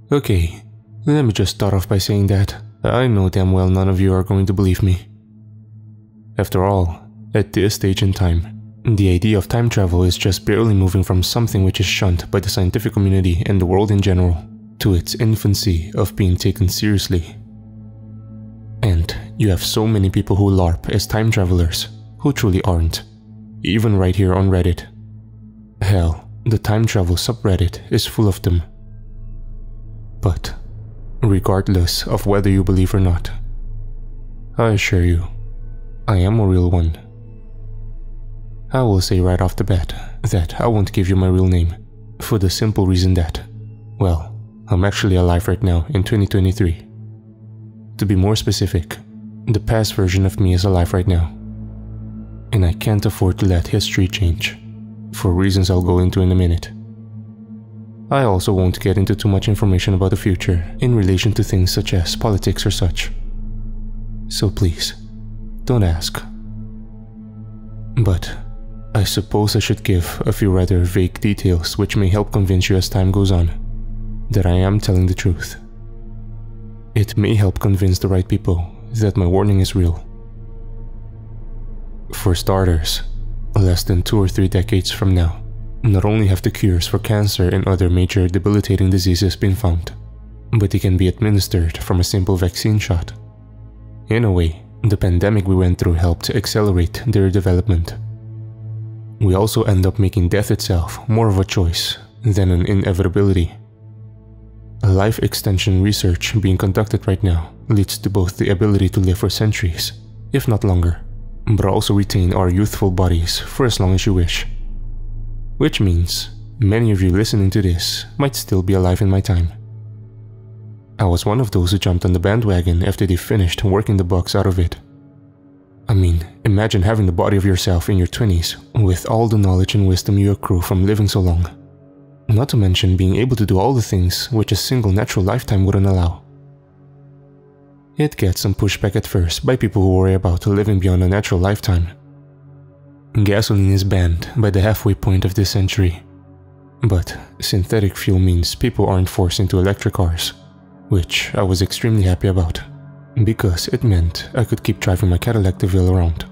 Okay, let me just start off by saying that I know damn well none of you are going to believe me. After all, at this stage in time, the idea of time travel is just barely moving from something which is shunned by the scientific community and the world in general to its infancy of being taken seriously. And you have so many people who LARP as time travelers who truly aren't, even right here on Reddit. Hell, the time travel subreddit is full of them. But regardless of whether you believe or not, I assure you, I am a real one. I will say right off the bat that I won't give you my real name, for the simple reason that, well, I'm actually alive right now in 2023. To be more specific, the past version of me is alive right now. And I can't afford to let history change, for reasons I'll go into in a minute. I also won't get into too much information about the future in relation to things such as politics or such. So please, don't ask. But I suppose I should give a few rather vague details which may help convince you as time goes on that I am telling the truth. It may help convince the right people that my warning is real. For starters, less than 2 or 3 decades from now, not only have the cures for cancer and other major debilitating diseases been found, but they can be administered from a simple vaccine shot. In a way, the pandemic we went through helped accelerate their development. We also end up making death itself more of a choice than an inevitability. Life extension research being conducted right now leads to both the ability to live for centuries, if not longer, but also retain our youthful bodies for as long as you wish. Which means many of you listening to this might still be alive in my time. I was one of those who jumped on the bandwagon after they finished working the bugs out of it. I mean, imagine having the body of yourself in your 20s with all the knowledge and wisdom you accrue from living so long. Not to mention being able to do all the things which a single natural lifetime wouldn't allow. It gets some pushback at first by people who worry about living beyond a natural lifetime. Gasoline is banned by the halfway point of this century. But synthetic fuel means people aren't forced into electric cars, which I was extremely happy about, because it meant I could keep driving my Cadillac DeVille around.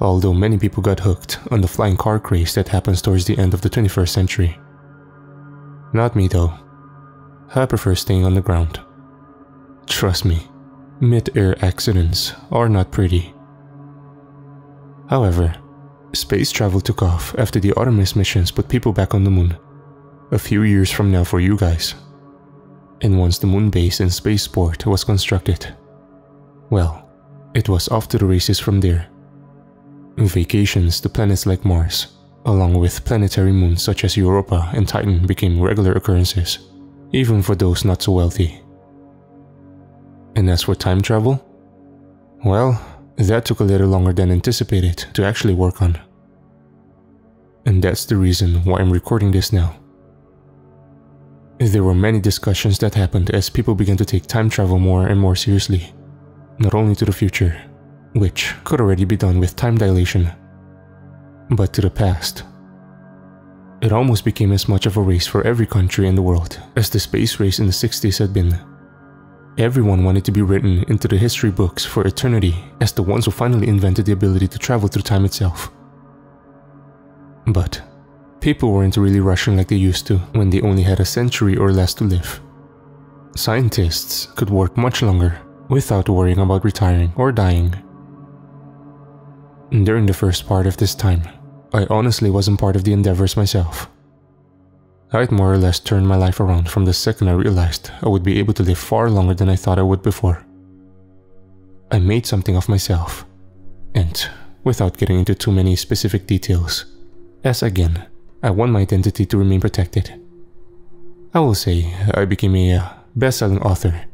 Although many people got hooked on the flying car craze that happens towards the end of the 21st century. Not me though. I prefer staying on the ground. Trust me, mid-air accidents are not pretty. However, space travel took off after the Artemis missions put people back on the moon, a few years from now for you guys. And once the moon base and spaceport was constructed, well, it was off to the races from there. Vacations to planets like Mars, along with planetary moons such as Europa and Titan, became regular occurrences, even for those not so wealthy. And as for time travel, well, that took a little longer than anticipated to actually work on. And that's the reason why I'm recording this now. There were many discussions that happened as people began to take time travel more and more seriously, not only to the future, which could already be done with time dilation, but to the past. It almost became as much of a race for every country in the world as the space race in the 60s had been. Everyone wanted to be written into the history books for eternity as the ones who finally invented the ability to travel through time itself. But people weren't really rushing like they used to when they only had a century or less to live. Scientists could work much longer without worrying about retiring or dying. During the first part of this time, I honestly wasn't part of the endeavors myself. I'd more or less turned my life around from the second I realized I would be able to live far longer than I thought I would before. I made something of myself, and without getting into too many specific details, as again, I want my identity to remain protected. I will say I became a best-selling author,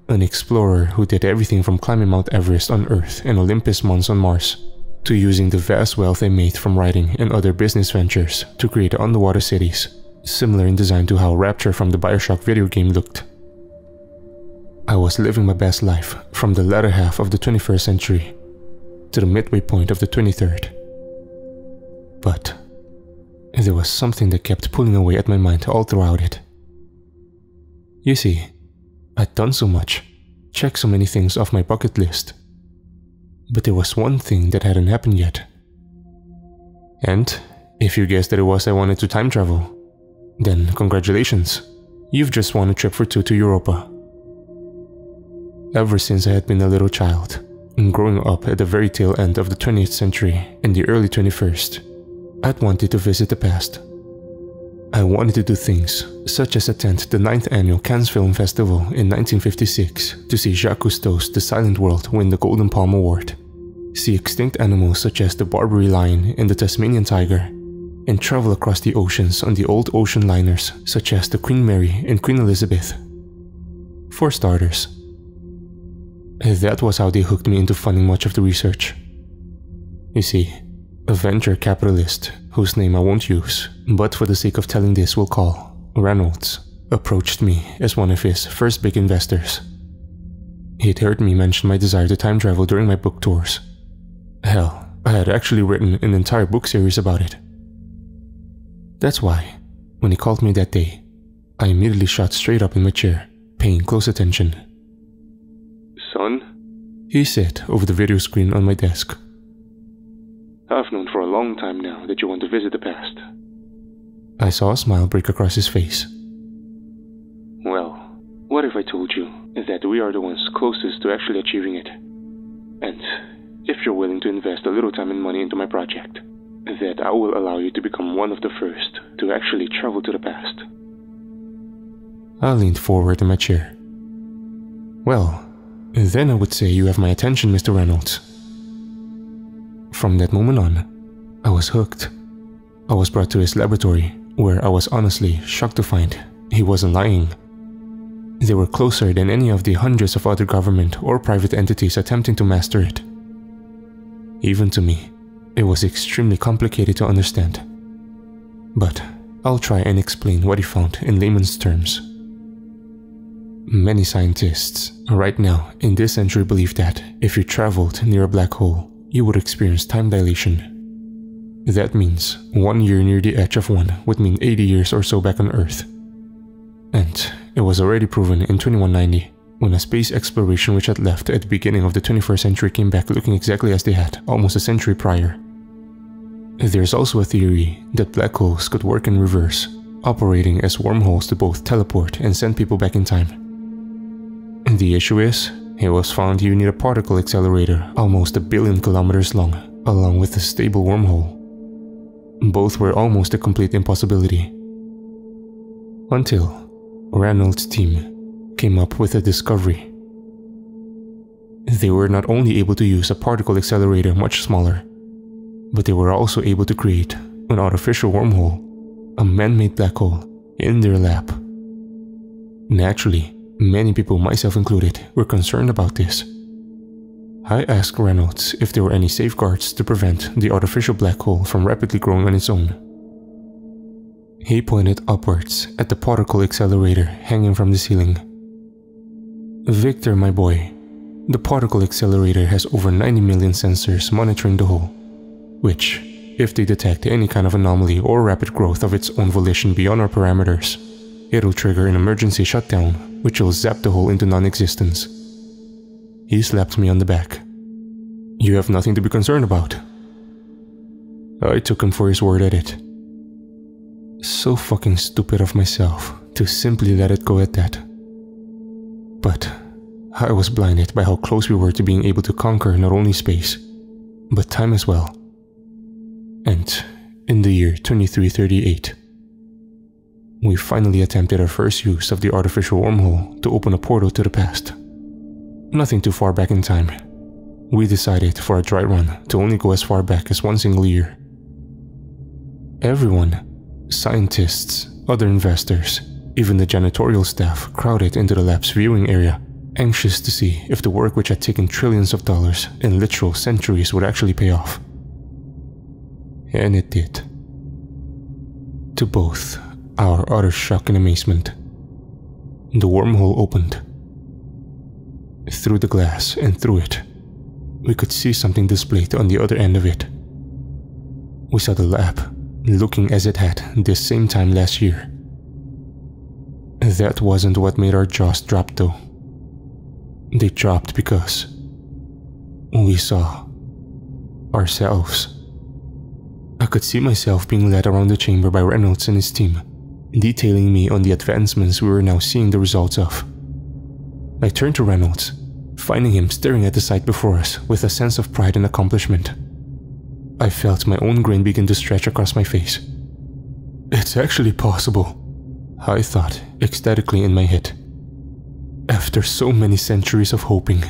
an explorer who did everything from climbing Mount Everest on Earth and Olympus Mons on Mars, to using the vast wealth I made from writing and other business ventures to create underwater cities, similar in design to how Rapture from the BioShock video game looked. I was living my best life from the latter half of the 21st century to the midway point of the 23rd. But there was something that kept pulling away at my mind all throughout it. You see, I'd done so much, checked so many things off my bucket list. But there was one thing that hadn't happened yet. And if you guessed that it was I wanted to time travel, then congratulations, you've just won a trip for two to Europa. Ever since I had been a little child, and growing up at the very tail end of the 20th century and the early 21st, I'd wanted to visit the past. I wanted to do things such as attend the 9th annual Cannes Film Festival in 1956 to see Jacques Cousteau's The Silent World win the Golden Palm Award, see extinct animals such as the Barbary lion and the Tasmanian tiger, and travel across the oceans on the old ocean liners such as the Queen Mary and Queen Elizabeth. For starters. That was how they hooked me into funding much of the research. You see, a venture capitalist, whose name I won't use, but for the sake of telling this we'll call Reynolds, approached me as one of his first big investors. He'd heard me mention my desire to time travel during my book tours. Hell, I had actually written an entire book series about it. That's why, when he called me that day, I immediately shot straight up in my chair, paying close attention. "Son," he said over the video screen on my desk. "I've known for a long time now that you want to visit the past." I saw a smile break across his face. "Well, what if I told you that we are the ones closest to actually achieving it? And if you're willing to invest a little time and money into my project, that I will allow you to become one of the first to actually travel to the past." I leaned forward in my chair. "Well, then I would say you have my attention, Mr. Reynolds." From that moment on, I was hooked. I was brought to his laboratory, where I was honestly shocked to find he wasn't lying. They were closer than any of the hundreds of other government or private entities attempting to master it. Even to me, it was extremely complicated to understand. But I'll try and explain what he found in layman's terms. Many scientists right now in this century believe that if you traveled near a black hole, you would experience time dilation. That means 1 year near the edge of one would mean 80 years or so back on Earth. And it was already proven in 2190, when a space exploration which had left at the beginning of the 21st century came back looking exactly as they had almost a century prior. There's also a theory that black holes could work in reverse, operating as wormholes to both teleport and send people back in time. The issue is, it was found you need a particle accelerator almost 1 billion kilometers long, along with a stable wormhole. Both were almost a complete impossibility. Until Reynolds' team came up with a discovery. They were not only able to use a particle accelerator much smaller, but they were also able to create an artificial wormhole, a man-made black hole, in their lab. Naturally, many people, myself included, were concerned about this. I asked Reynolds if there were any safeguards to prevent the artificial black hole from rapidly growing on its own. He pointed upwards at the particle accelerator hanging from the ceiling. "Victor, my boy, the particle accelerator has over 90 million sensors monitoring the hole, which, if they detect any kind of anomaly or rapid growth of its own volition beyond our parameters, it'll trigger an emergency shutdown which will zap the hole into non-existence." He slapped me on the back. "You have nothing to be concerned about." I took him for his word at it. So fucking stupid of myself to simply let it go at that. But I was blinded by how close we were to being able to conquer not only space, but time as well. And in the year 2338, we finally attempted our first use of the artificial wormhole to open a portal to the past. Nothing too far back in time. We decided for a dry run to only go as far back as 1 single year. Everyone, scientists, other investors, even the janitorial staff crowded into the lab's viewing area, anxious to see if the work which had taken trillions of dollars in literal centuries would actually pay off. And it did. To both our utter shock and amazement, the wormhole opened. Through the glass and through it, we could see something displayed on the other end of it. We saw the lab, looking as it had this same time last year. That wasn't what made our jaws drop though. They dropped because we saw ourselves. I could see myself being led around the chamber by Reynolds and his team, detailing me on the advancements we were now seeing the results of. I turned to Reynolds, finding him staring at the sight before us with a sense of pride and accomplishment. I felt my own grin begin to stretch across my face. It's actually possible, I thought ecstatically in my head. After so many centuries of hoping,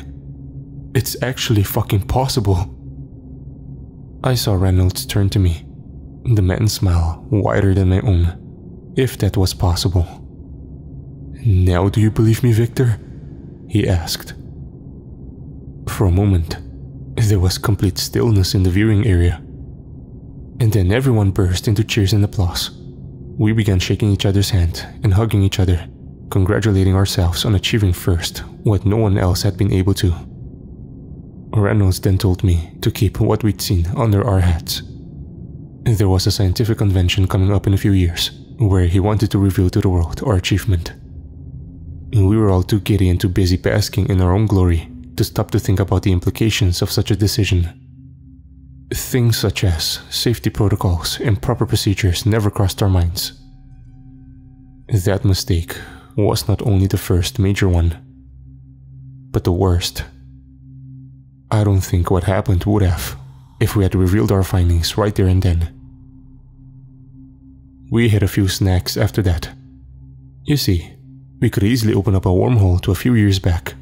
it's actually fucking possible. I saw Reynolds turn to me, the man's smile wider than my own, if that was possible. Now do you believe me, Victor? He asked. For a moment, there was complete stillness in the viewing area. And then everyone burst into cheers and applause. We began shaking each other's hand and hugging each other, congratulating ourselves on achieving first what no one else had been able to. Reynolds then told me to keep what we'd seen under our hats. There was a scientific convention coming up in a few years, where he wanted to reveal to the world our achievement. We were all too giddy and too busy basking in our own glory to stop to think about the implications of such a decision. Things such as safety protocols and proper procedures never crossed our minds. That mistake was not only the first major one, but the worst. I don't think what happened would have if we had revealed our findings right there and then. We had a few snacks after that. You see, we could easily open up a wormhole to a few years back,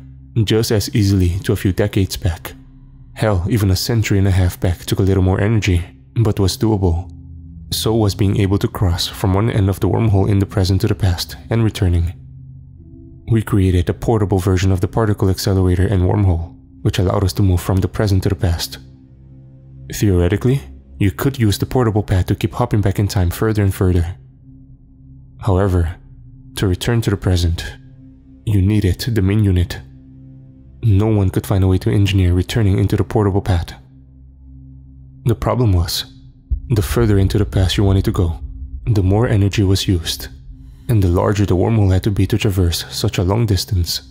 just as easily to a few decades back. Hell, even a century and a half back took a little more energy, but was doable. So was being able to cross from one end of the wormhole in the present to the past and returning. We created a portable version of the particle accelerator and wormhole, which allowed us to move from the present to the past. Theoretically, you could use the portable pad to keep hopping back in time further and further. However, to return to the present, you needed the main unit. No one could find a way to engineer returning into the portable pad. The problem was, the further into the past you wanted to go, the more energy was used, and the larger the wormhole had to be to traverse such a long distance.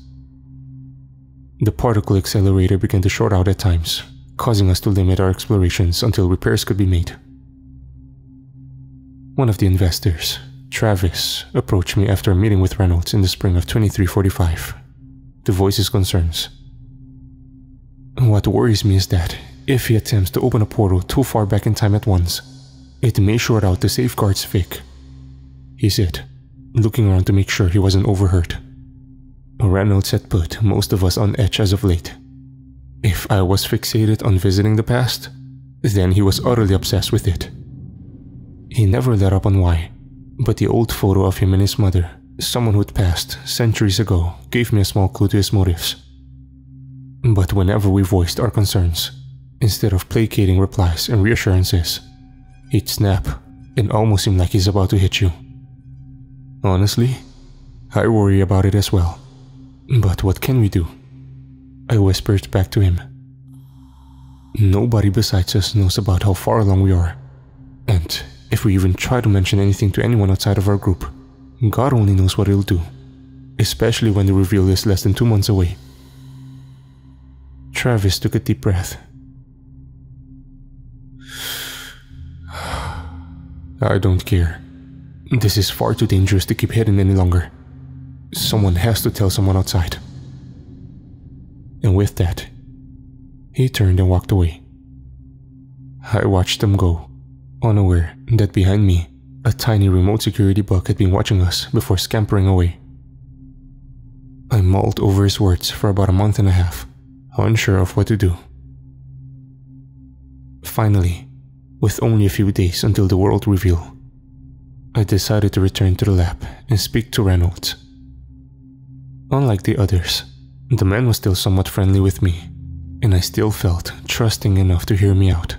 The particle accelerator began to short out at times, causing us to limit our explorations until repairs could be made. One of the investors, Travis, approached me after a meeting with Reynolds in the spring of 2345 to voice his concerns. What worries me is that if he attempts to open a portal too far back in time at once, it may short out the safeguards Vic, he said, looking around to make sure he wasn't overheard. Reynolds had put most of us on edge as of late. If I was fixated on visiting the past, then he was utterly obsessed with it. He never let up on why, but the old photo of him and his mother, someone who'd passed centuries ago, gave me a small clue to his motives. But whenever we voiced our concerns, instead of placating replies and reassurances, he'd snap and almost seem like he's about to hit you. Honestly, I worry about it as well. But what can we do? I whispered back to him. Nobody besides us knows about how far along we are. And if we even try to mention anything to anyone outside of our group, God only knows what he'll do. Especially when the reveal is less than 2 months away. Travis took a deep breath. I don't care. This is far too dangerous to keep hidden any longer. Someone has to tell someone outside. And with that, he turned and walked away. I watched them go, unaware that behind me, a tiny remote security bug had been watching us before scampering away. I mulled over his words for about a month and a half, unsure of what to do. Finally, with only a few days until the world reveal, I decided to return to the lab and speak to Reynolds. Unlike the others, the man was still somewhat friendly with me, and I still felt trusting enough to hear me out.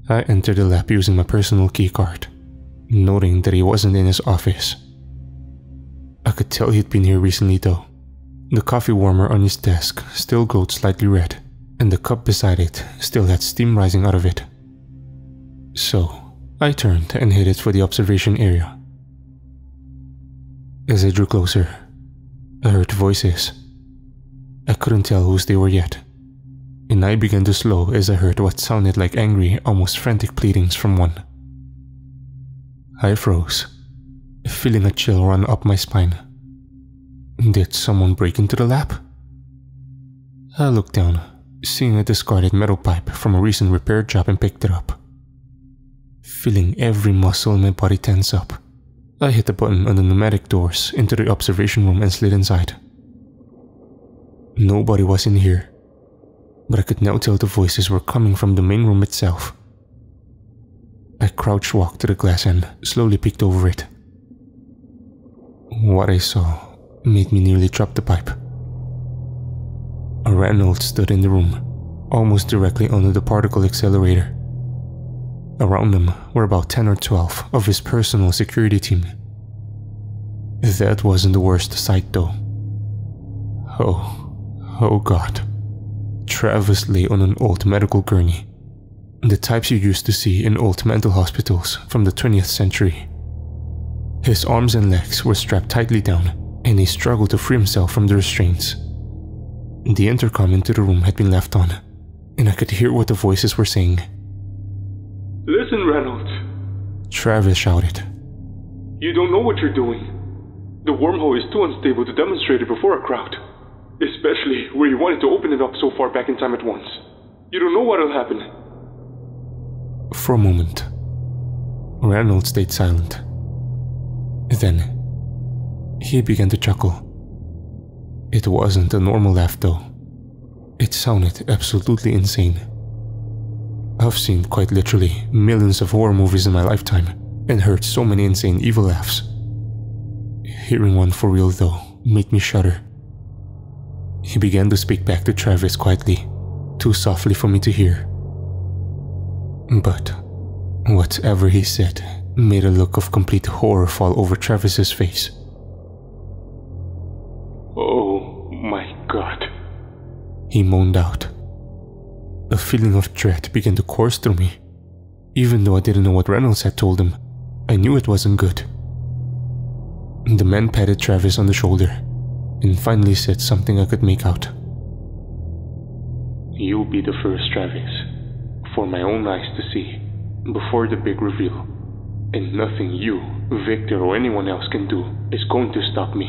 I entered the lab using my personal keycard, noting that he wasn't in his office. I could tell he'd been here recently though. The coffee warmer on his desk still glowed slightly red, and the cup beside it still had steam rising out of it. So, I turned and headed for the observation area. As I drew closer, I heard voices. I couldn't tell whose they were yet, and I began to slow as I heard what sounded like angry, almost frantic pleadings from one. I froze, feeling a chill run up my spine. Did someone break into the lab? I looked down, seeing a discarded metal pipe from a recent repair job, and picked it up. Feeling every muscle in my body tense up, I hit the button on the pneumatic doors into the observation room and slid inside. Nobody was in here, but I could now tell the voices were coming from the main room itself. I crouch walked to the glass and slowly peeked over it. What I saw made me nearly drop the pipe. Reynolds stood in the room, almost directly under the particle accelerator. Around him were about 10 or 12 of his personal security team. That wasn't the worst sight though. Oh God. Travis lay on an old medical gurney, the types you used to see in old mental hospitals from the 20th century. His arms and legs were strapped tightly down, and he struggled to free himself from the restraints. The intercom into the room had been left on, and I could hear what the voices were saying. "Listen, Reynolds," Travis shouted. "you don't know what you're doing. The wormhole is too unstable to demonstrate it before a crowd, especially where you wanted to open it up so far back in time at once. You don't know what'll happen." For a moment, Reynolds stayed silent. Then, he began to chuckle. It wasn't a normal laugh though. It sounded absolutely insane. I've seen, quite literally, millions of horror movies in my lifetime, and heard so many insane evil laughs. Hearing one for real though made me shudder. He began to speak back to Travis quietly, too softly for me to hear. But whatever he said made a look of complete horror fall over Travis's face. "Oh my God," he moaned out. A feeling of dread began to course through me. Even though I didn't know what Reynolds had told him, I knew it wasn't good. The man patted Travis on the shoulder and finally said something I could make out. "You'll be the first, Travis, for my own eyes to see, before the big reveal. And nothing you, Victor, or anyone else can do is going to stop me."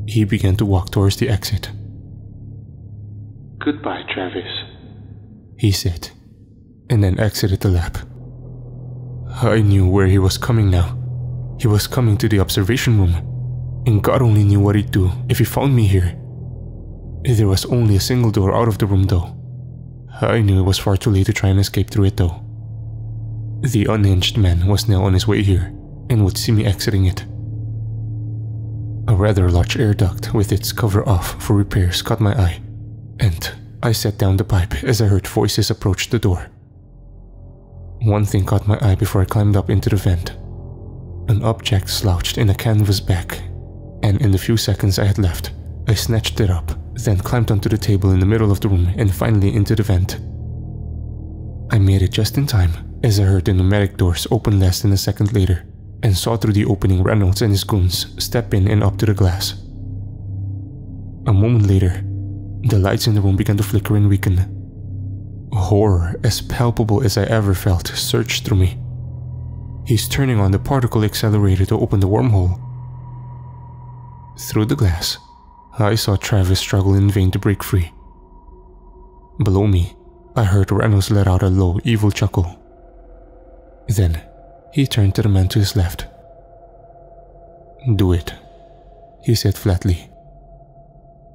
He began to walk towards the exit. "Goodbye, Travis," he said, and then exited the lab. I knew where he was coming now. He was coming to the observation room, and God only knew what he'd do if he found me here. There was only a single door out of the room though. I knew it was far too late to try and escape through it though. The unhinged man was now on his way here, and would see me exiting it. A rather large air duct with its cover off for repairs caught my eye, and I set down the pipe as I heard voices approach the door. One thing caught my eye before I climbed up into the vent. An object slouched in a canvas back, and in the few seconds I had left, I snatched it up, then climbed onto the table in the middle of the room and finally into the vent. I made it just in time as I heard the pneumatic doors open less than a second later, and saw through the opening Reynolds and his goons step in and up to the glass. A moment later, the lights in the room began to flicker and weaken. Horror, as palpable as I ever felt, surged through me. He's turning on the particle accelerator to open the wormhole. Through the glass, I saw Travis struggle in vain to break free. Below me, I heard Reynolds let out a low, evil chuckle. Then, he turned to the man to his left. "Do it," he said flatly.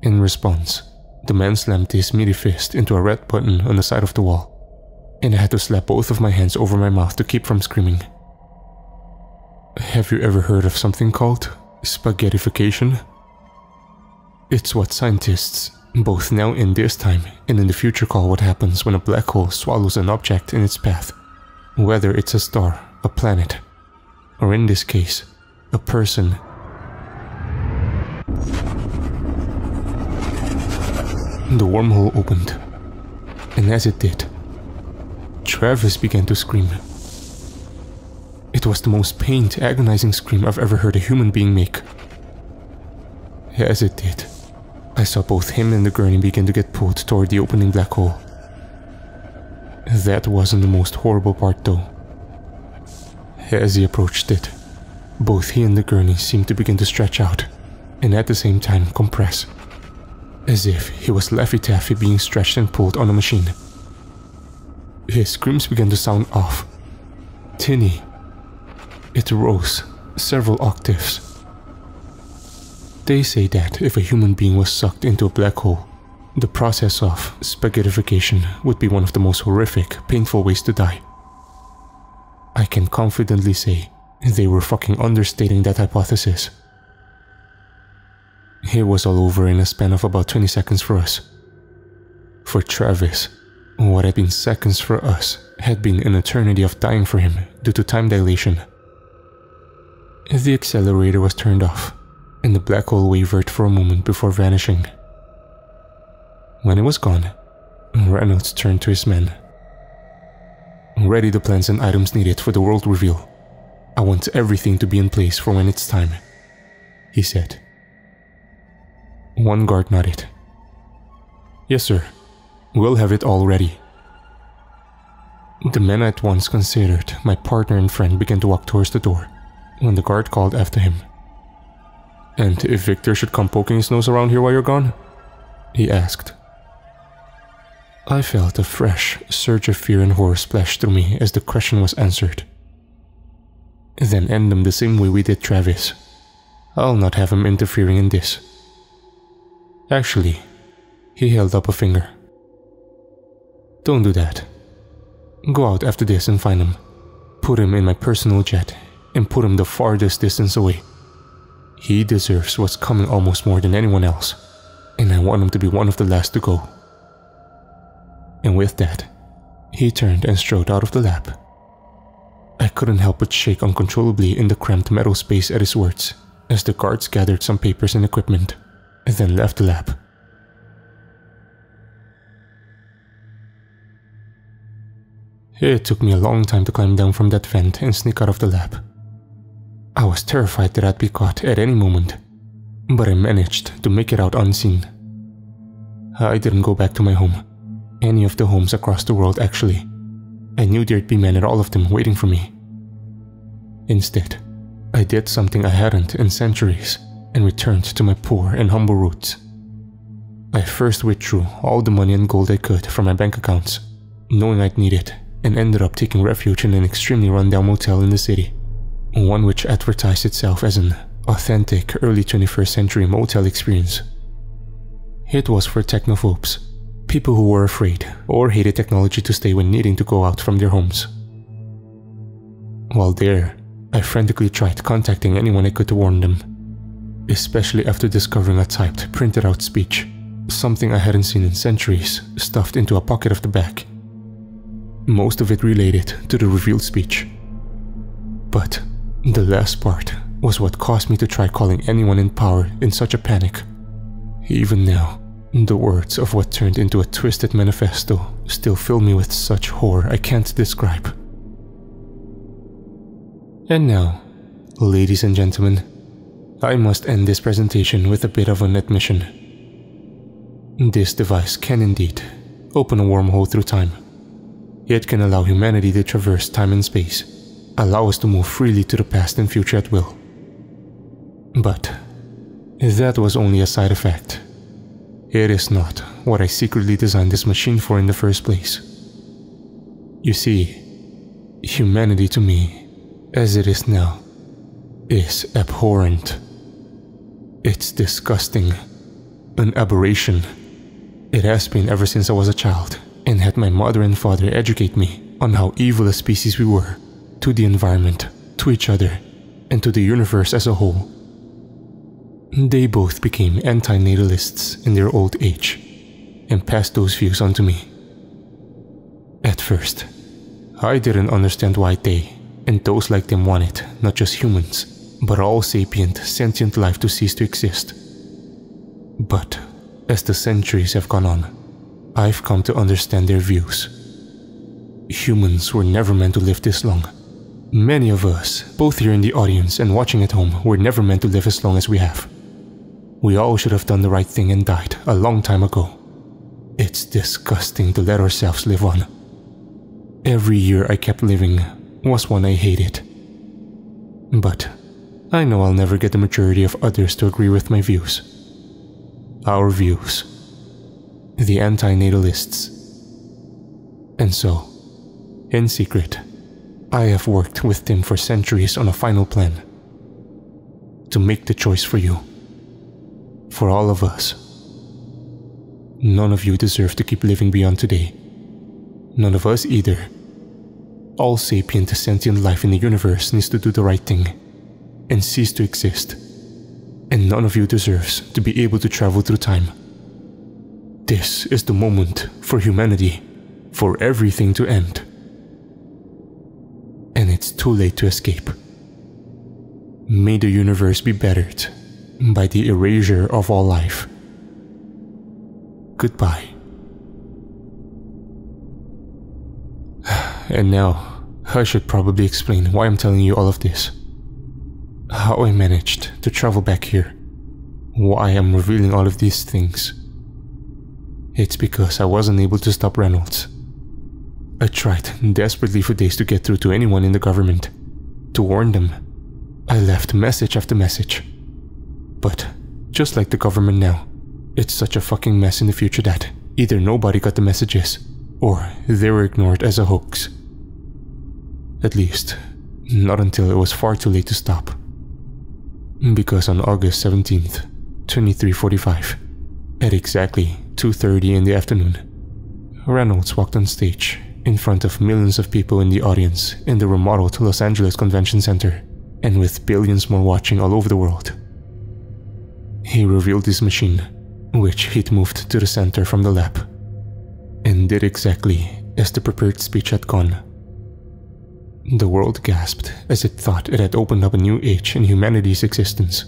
In response, the man slammed his meaty fist into a red button on the side of the wall, and I had to slap both of my hands over my mouth to keep from screaming. Have you ever heard of something called spaghettification? It's what scientists, both now in this time and in the future, call what happens when a black hole swallows an object in its path, whether it's a star, a planet, or in this case, a person. The wormhole opened, and as it did, Travis began to scream. It It was the most pained, agonizing scream I've ever heard a human being make. As it did, I saw both him and the gurney begin to get pulled toward the opening black hole. That wasn't the most horrible part though. As he approached it, both he and the gurney seemed to begin to stretch out, and at the same time compress, as if he was Laffy Taffy being stretched and pulled on a machine. His screams began to sound off, tinny. It rose several octaves. They say that if a human being was sucked into a black hole, the process of spaghettification would be one of the most horrific, painful ways to die. I can confidently say they were fucking understating that hypothesis. It was all over in a span of about 20 seconds for us. For Travis, what had been seconds for us had been an eternity of dying for him due to time dilation. The accelerator was turned off, and the black hole wavered for a moment before vanishing. When it was gone, Reynolds turned to his men. "Ready the plans and items needed for the world reveal. I want everything to be in place for when it's time," he said. One guard nodded. "Yes, sir. We'll have it all ready." The men at once considered my partner and friend began to walk towards the door when the guard called after him. "And if Victor should come poking his nose around here while you're gone?" he asked. I felt a fresh surge of fear and horror splash through me as the question was answered. "Then end them the same way we did Travis. I'll not have him interfering in this." Actually, he held up a finger. "Don't do that. Go out after this and find him. Put him in my personal jet and put him the farthest distance away. He deserves what's coming almost more than anyone else, and I want him to be one of the last to go." And with that, he turned and strode out of the lab. I couldn't help but shake uncontrollably in the cramped metal space at his words as the guards gathered some papers and equipment, and then left the lab. It took me a long time to climb down from that vent and sneak out of the lab. I was terrified that I'd be caught at any moment, but I managed to make it out unseen. I didn't go back to my home, any of the homes across the world actually. I knew there'd be men at all of them waiting for me. Instead, I did something I hadn't in centuries and returned to my poor and humble roots. I first withdrew all the money and gold I could from my bank accounts, knowing I'd need it, and ended up taking refuge in an extremely run-down motel in the city, one which advertised itself as an authentic early 21st century motel experience. It was for technophobes, people who were afraid or hated technology to stay when needing to go out from their homes. While there, I frantically tried contacting anyone I could to warn them, especially after discovering a typed, printed out speech, something I hadn't seen in centuries, stuffed into a pocket of the back. Most of it related to the revealed speech. But the last part was what caused me to try calling anyone in power in such a panic. Even now, the words of what turned into a twisted manifesto still fill me with such horror I can't describe. And now, ladies and gentlemen, I must end this presentation with a bit of an admission. This device can indeed open a wormhole through time. It can allow humanity to traverse time and space, allow us to move freely to the past and future at will. But that was only a side effect. It is not what I secretly designed this machine for in the first place. You see, humanity to me, as it is now, is abhorrent. It's disgusting, an aberration. It has been ever since I was a child and had my mother and father educate me on how evil a species we were, to the environment, to each other, and to the universe as a whole. They both became anti-natalists in their old age and passed those views on to me. At first, I didn't understand why they and those like them wanted not just humans, but all sapient, sentient life to cease to exist. But as the centuries have gone on, I've come to understand their views. Humans were never meant to live this long, Many of us, both here in the audience and watching at home, were never meant to live as long as we have. We all should have done the right thing and died a long time ago. It's disgusting to let ourselves live on. Every year I kept living was one I hated. But I know I'll never get the majority of others to agree with my views. Our views. The anti-natalists. And so, in secret, I have worked with Tim for centuries on a final plan. To make the choice for you. For all of us. None of you deserve to keep living beyond today. None of us either. All sapient sentient life in the universe needs to do the right thing and cease to exist. And none of you deserves to be able to travel through time. This is the moment for humanity, for everything to end. And it's too late to escape. May the universe be bettered by the erasure of all life. Goodbye. And now, I should probably explain why I'm telling you all of this. How I managed to travel back here. Why I'm revealing all of these things. It's because I wasn't able to stop Reynolds. I tried desperately for days to get through to anyone in the government, to warn them. I left message after message. But, just like the government now, it's such a fucking mess in the future that either nobody got the messages, or they were ignored as a hoax. At least, not until it was far too late to stop. Because on August 17th, 2345, at exactly 2:30 in the afternoon, Reynolds walked on stage in front of millions of people in the audience in the remodeled Los Angeles Convention Center, and with billions more watching all over the world. He revealed his machine, which he'd moved to the center from the lab, and did exactly as the prepared speech had gone. The world gasped as it thought it had opened up a new age in humanity's existence,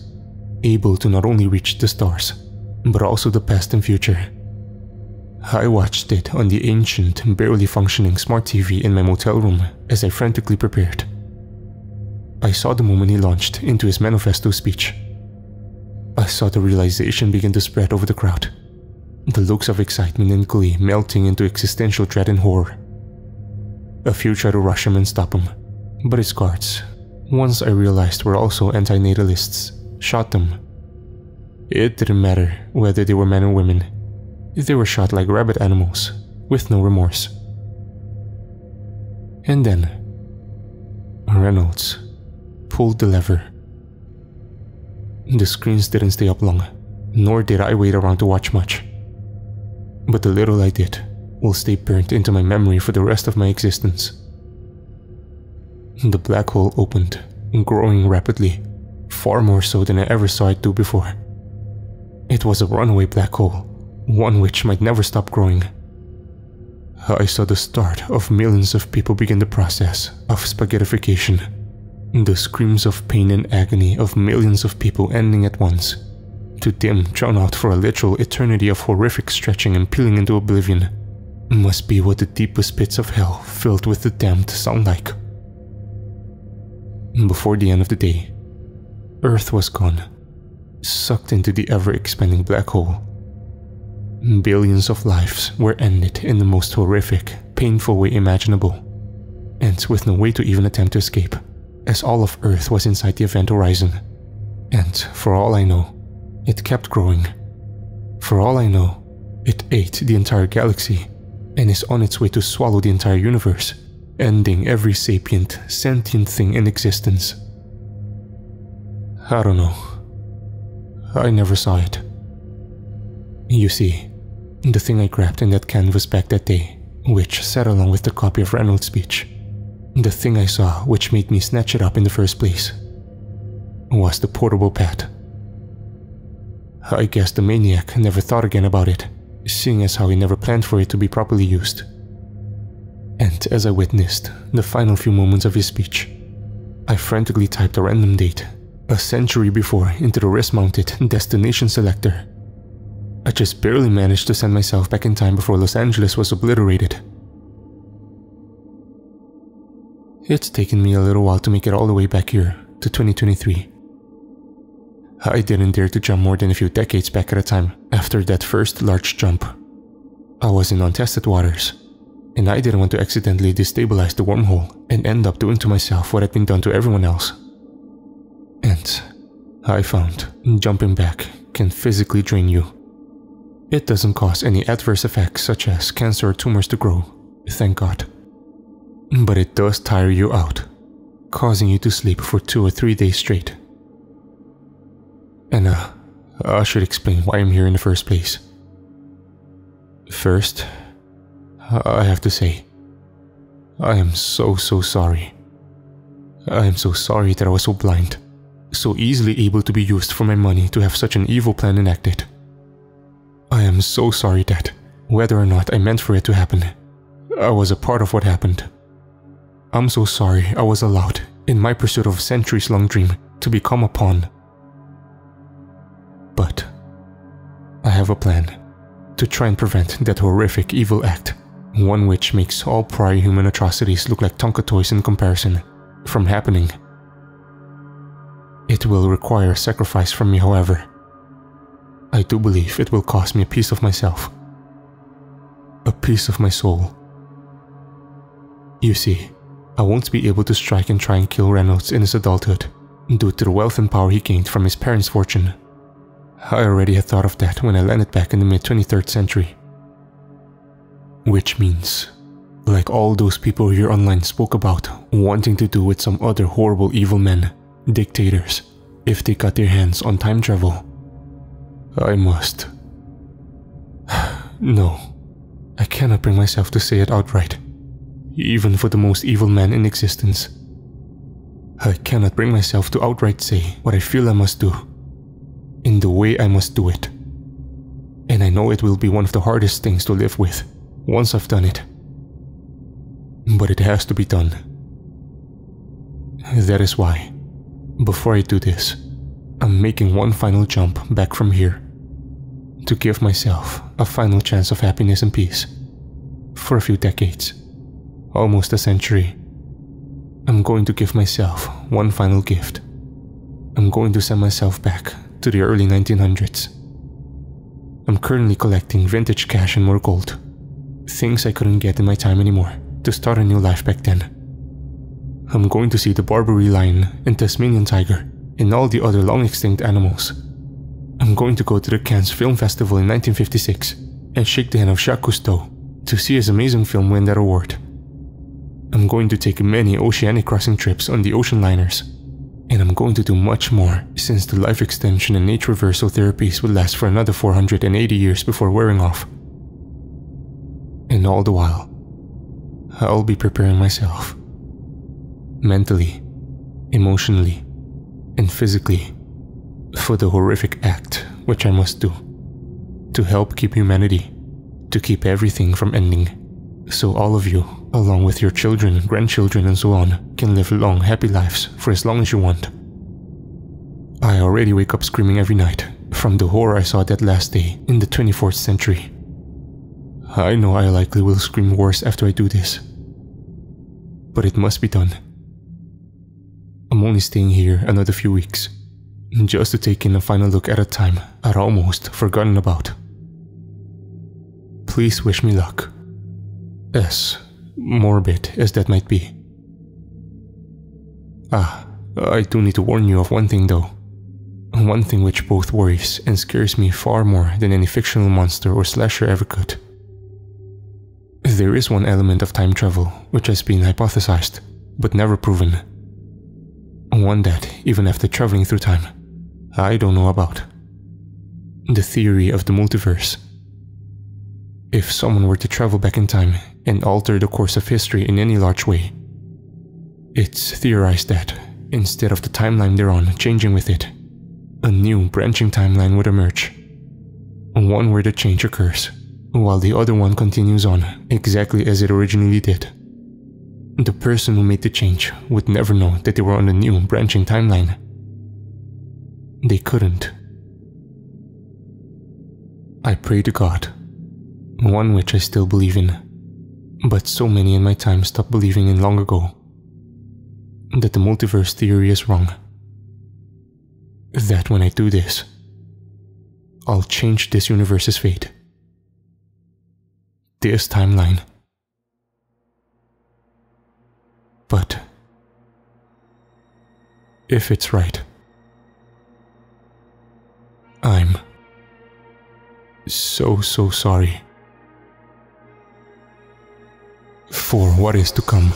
able to not only reach the stars, but also the past and future. I watched it on the ancient, barely functioning smart TV in my motel room as I frantically prepared. I saw the moment he launched into his manifesto speech. I saw the realization begin to spread over the crowd, the looks of excitement and glee melting into existential dread and horror. A few tried to rush him and stop him, but his guards, once I realized were also anti-natalists, shot them. It didn't matter whether they were men or women. They were shot like rabid animals, with no remorse. And then, Reynolds pulled the lever. The screens didn't stay up long, nor did I wait around to watch much. But the little I did will stay burnt into my memory for the rest of my existence. The black hole opened, growing rapidly, far more so than I ever saw it do before. It was a runaway black hole, one which might never stop growing. I saw the start of millions of people begin the process of spaghettification, the screams of pain and agony of millions of people ending at once, to dim drawn out for a literal eternity of horrific stretching and peeling into oblivion, must be what the deepest pits of hell filled with the damned sound like. Before the end of the day, Earth was gone, sucked into the ever-expanding black hole. Billions of lives were ended in the most horrific, painful way imaginable, and with no way to even attempt to escape, as all of Earth was inside the event horizon. And for all I know, it kept growing. For all I know, it ate the entire galaxy, and is on its way to swallow the entire universe, ending every sapient, sentient thing in existence. I don't know. I never saw it. You see, the thing I grabbed in that canvas back that day, which sat along with the copy of Reynolds' speech, the thing I saw which made me snatch it up in the first place, was the portable pad. I guess the maniac never thought again about it, seeing as how he never planned for it to be properly used. And as I witnessed the final few moments of his speech, I frantically typed a random date, a century before, into the wrist-mounted destination selector. I just barely managed to send myself back in time before Los Angeles was obliterated. It's taken me a little while to make it all the way back here, to 2023. I didn't dare to jump more than a few decades back at a time after that first large jump. I was in untested waters, and I didn't want to accidentally destabilize the wormhole and end up doing to myself what had been done to everyone else. And I found jumping back can physically drain you. It doesn't cause any adverse effects such as cancer or tumors to grow, thank God. But it does tire you out, causing you to sleep for 2 or 3 days straight. And I should explain why I'm here in the first place. First, I have to say, I am so sorry. I am so sorry that I was so blind, so easily able to be used for my money to have such an evil plan enacted. I am so sorry that, whether or not I meant for it to happen, I was a part of what happened. I'm so sorry I was allowed, in my pursuit of a centuries-long dream, to become a pawn. But I have a plan to try and prevent that horrific evil act, one which makes all prior human atrocities look like Tonka toys in comparison, from happening. It will require a sacrifice from me, however. I do believe it will cost me a piece of myself. A piece of my soul. You see, I won't be able to strike and try and kill Reynolds in his adulthood, due to the wealth and power he gained from his parents' fortune. I already had thought of that when I landed back in the mid-23rd century. Which means, like all those people here online spoke about wanting to do with some other horrible evil men, dictators, if they got their hands on time travel, I must. No, I cannot bring myself to say it outright, even for the most evil man in existence. I cannot bring myself to outright say what I feel I must do, in the way I must do it. And I know it will be one of the hardest things to live with, once I've done it. But it has to be done. That is why, before I do this, I'm making one final jump back from here, to give myself a final chance of happiness and peace. For a few decades, almost a century, I'm going to give myself one final gift. I'm going to send myself back to the early 1900s. I'm currently collecting vintage cash and more gold, things I couldn't get in my time anymore, to start a new life back then. I'm going to see the Barbary lion and Tasmanian tiger and all the other long extinct animals. I'm going to go to the Cannes Film Festival in 1956 and shake the hand of Jacques Cousteau to see his amazing film win that award. I'm going to take many oceanic crossing trips on the ocean liners, and I'm going to do much more since the life extension and age reversal therapies would last for another 480 years before wearing off. And all the while, I'll be preparing myself, mentally, emotionally, and physically, for the horrific act which I must do, to help keep humanity, to keep everything from ending, so all of you, along with your children, grandchildren and so on, can live long, happy lives for as long as you want. I already wake up screaming every night, from the horror I saw that last day in the 24th century. I know I likely will scream worse after I do this, but it must be done. I'm only staying here another few weeks, just to take in a final look at a time I'd almost forgotten about. Please wish me luck, as morbid as that might be. I do need to warn you of one thing though. One thing which both worries and scares me far more than any fictional monster or slasher ever could. There is one element of time travel which has been hypothesized, but never proven. One that, even after traveling through time, I don't know about. The theory of the multiverse. If someone were to travel back in time and alter the course of history in any large way, it's theorized that, instead of the timeline they're on changing with it, a new branching timeline would emerge. One where the change occurs, while the other one continues on exactly as it originally did. The person who made the change would never know that they were on a new branching timeline. They couldn't. I pray to God, one which I still believe in, but so many in my time stopped believing in long ago, that the multiverse theory is wrong. That when I do this, I'll change this universe's fate. This timeline. But if it's right, I'm so sorry for what is to come.